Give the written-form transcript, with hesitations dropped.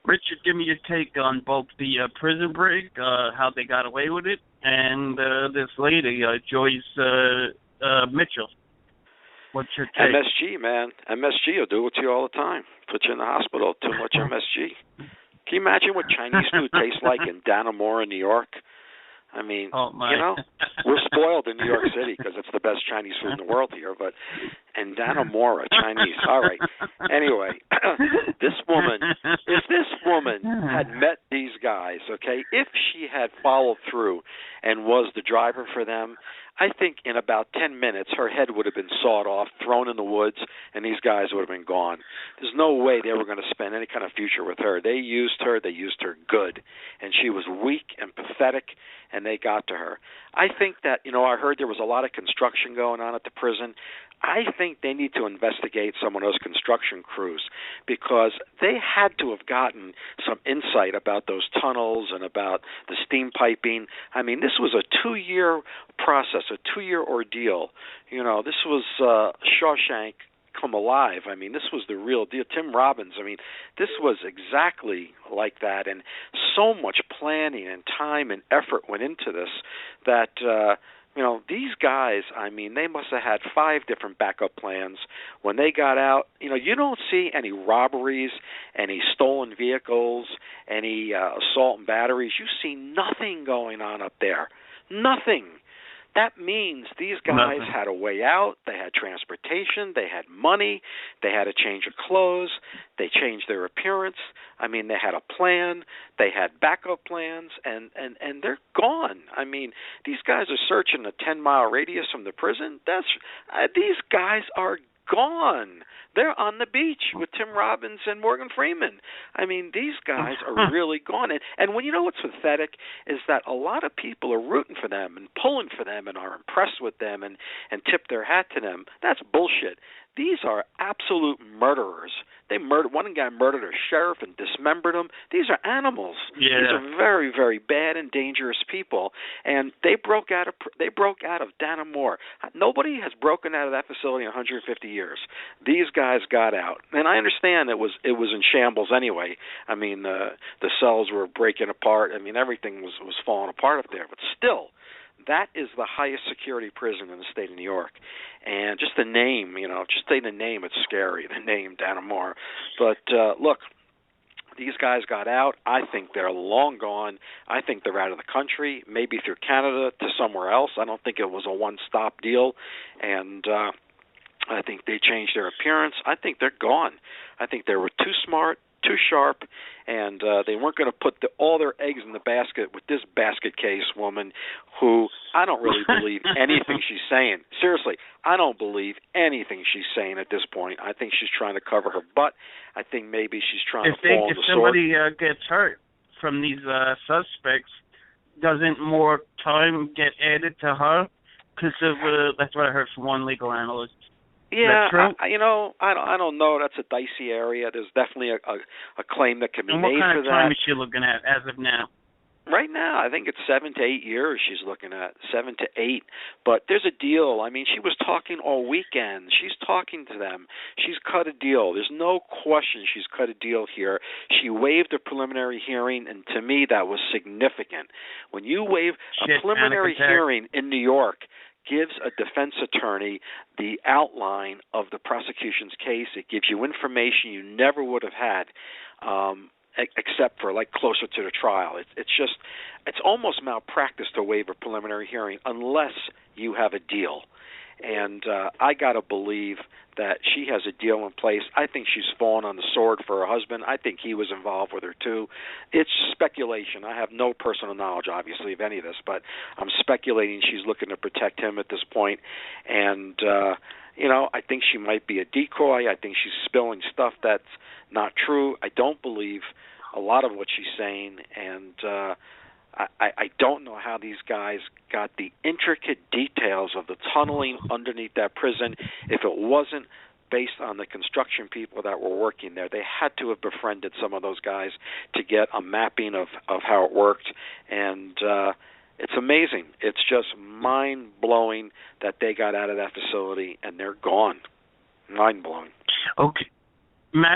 Richard, give me your take on both the prison break, how they got away with it, and this lady, Joyce Mitchell. What's your take? MSG, man. MSG will do it to you all the time. Put you in the hospital. Too much MSG. Can you imagine what Chinese food tastes like in Dannemora, New York? I mean, we're spoiled in New York City because it's the best Chinese food in the world here. But in Dannemora, Chinese. All right. Anyway, if this woman had met these guys, okay, if she had followed through and was the driver for them, I think in about 10 minutes her head would have been sawed off, thrown in the woods, and these guys would have been gone. There's no way they were going to spend any kind of future with her. They used her good, and she was weak and pathetic, and they got to her. I think that, I heard there was a lot of construction going on at the prison. I think they need to investigate some of those construction crews because they had to have gotten some insight about those tunnels and about the steam piping. I mean, this was a 2-year process, a 2-year ordeal. This was Shawshank come alive. I mean, this was the real deal. Tim Robbins, I mean, this was exactly like that, and so much planning and time and effort went into this that these guys, I mean, they must have had 5 different backup plans. When they got out, you don't see any robberies, any stolen vehicles, any assault and batteries. You see nothing going on up there. Nothing. That means these guys had a way out, they had transportation, they had money, they had a change of clothes, they changed their appearance. I mean, they had a plan, they had backup plans, and they're gone. I mean, these guys are searching a 10-mile radius from the prison. These guys are gone. They're on the beach with Tim Robbins and Morgan Freeman. I mean, these guys are really gone. And when what's pathetic is that a lot of people are rooting for them and pulling for them and are impressed with them and tip their hat to them. That's bullshit. These are absolute murderers. One guy murdered a sheriff and dismembered him. These are animals. Yeah. These are very, very bad and dangerous people. And they broke out of Dannemora. Nobody has broken out of that facility in 150 years. These guys got out, and I understand it was in shambles anyway. I mean, the cells were breaking apart. I mean, everything was falling apart up there. But still, that is the highest security prison in the state of New York. And just the name, just say the name, it's scary, the name Dannemora. But look, these guys got out. I think they're long gone. I think they're out of the country, maybe through Canada to somewhere else. I don't think it was a one-stop deal. And I think they changed their appearance. I think they're gone. I think they were too smart, too sharp, and they weren't going to put all their eggs in the basket with this basket case woman who I don't really believe anything she's saying. Seriously, I don't believe anything she's saying at this point. I think she's trying to cover her butt. I think maybe she's trying to fall on the sword. If somebody gets hurt from these suspects, doesn't more time get added to her? Because that's what I heard from one legal analyst. Yeah, I don't know. That's a dicey area. There's definitely a claim that can be made for that. And what kind of time is she looking at as of now? Right now, I think it's 7 to 8 years she's looking at, 7 to 8. But there's a deal. I mean, she was talking all weekend. She's talking to them. She's cut a deal. There's no question she's cut a deal here. She waived a preliminary hearing, and to me that was significant. When you waive a preliminary hearing in New York, gives a defense attorney the outline of the prosecution's case. It gives you information you never would have had except for closer to the trial. It's almost malpractice to waive a preliminary hearing unless you have a deal. And I got to believe that she has a deal in place. I think she's fallen on the sword for her husband. I think he was involved with her too. It's speculation. I have no personal knowledge, obviously, of any of this, but I'm speculating she's looking to protect him at this point. And, I think she might be a decoy. I think she's spilling stuff that's not true. I don't believe a lot of what she's saying, and I don't know how these guys got the intricate details of the tunneling underneath that prison. If it wasn't based on the construction people that were working there, they had to have befriended some of those guys to get a mapping of how it worked. And it's amazing. It's just mind-blowing that they got out of that facility and they're gone. Mind-blowing. Okay.